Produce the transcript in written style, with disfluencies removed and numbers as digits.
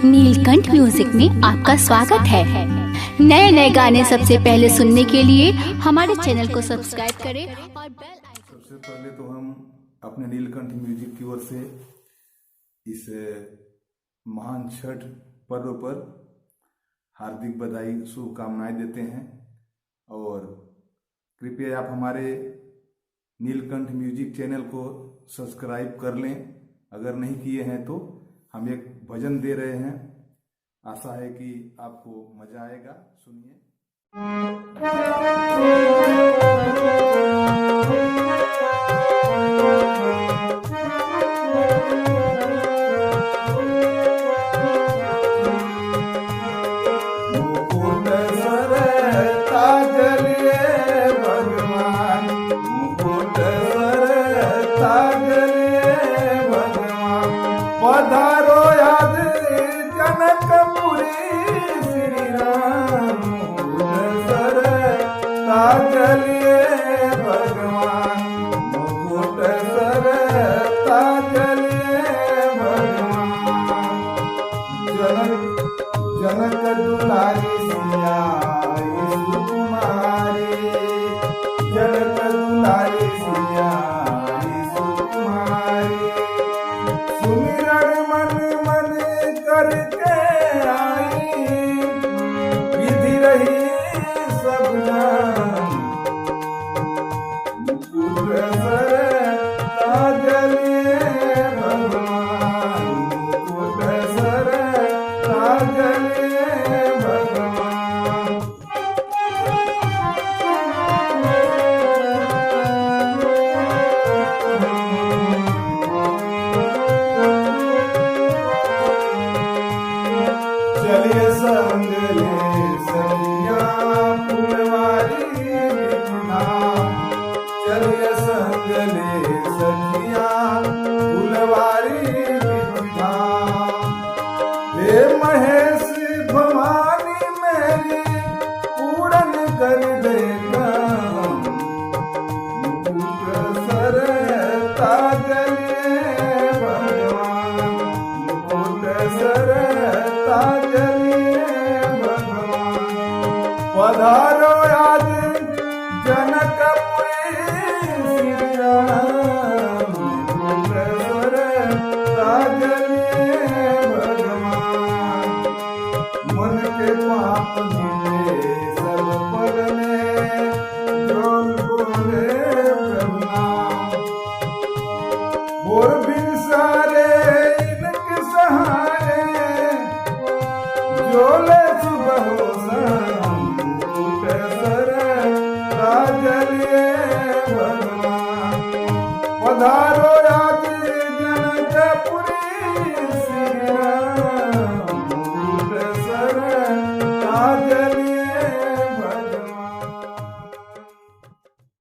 नीलकंठ music में आपका स्वागत है। नए नए गाने सबसे पहले सुनने के लिए हमारे चैनल को सब्सक्राइब करें और बेल आइकन। सबसे पहले तो हम अपने नीलकंठ म्यूजिक की ओर से इस महान छठ पर्व पर हार्दिक बधाई शुभकामनाएं देते हैं और कृपया आप हमारे नीलकंठ म्यूजिक चैनल को सब्सक्राइब कर लें। अगर नहीं किए हैं तो हम एक भजन दे रहे हैं, आशा है कि आपको मजा आएगा। सुनिए। पधारो याद जनकपुरी श्री राम सर ताजलिए भगवान मुकुट सर ताजलिए भगवान जनक दुलारी सिया सुकुमारी जनक दुलारी सिया सुकुमारी सुमिरन मन मन करके आई विधि रही सब जान मुकुट सर ताजलिए भगवान मुकुट सर ताजलिए भगवान। चलिए संग ले सखिया फुलवारी बिना, चलिए संग ले सखिया फुलवारी बिना। हे महेश भवानी मेरी पूरन कर देगा मुकुट सर ताजलिए भगवान मुकुट सर ताजलिए भगवान। पधारो आज जनकपुरी श्री राम मुकुट सर ताजलिए भगवान। मन के पाप मिटे सब पल में जोल बोले प्रभु नाम। और बिन सारे इनके सहारे जोले सुबह मुकुट सर ताजलिए भगवान। पधारो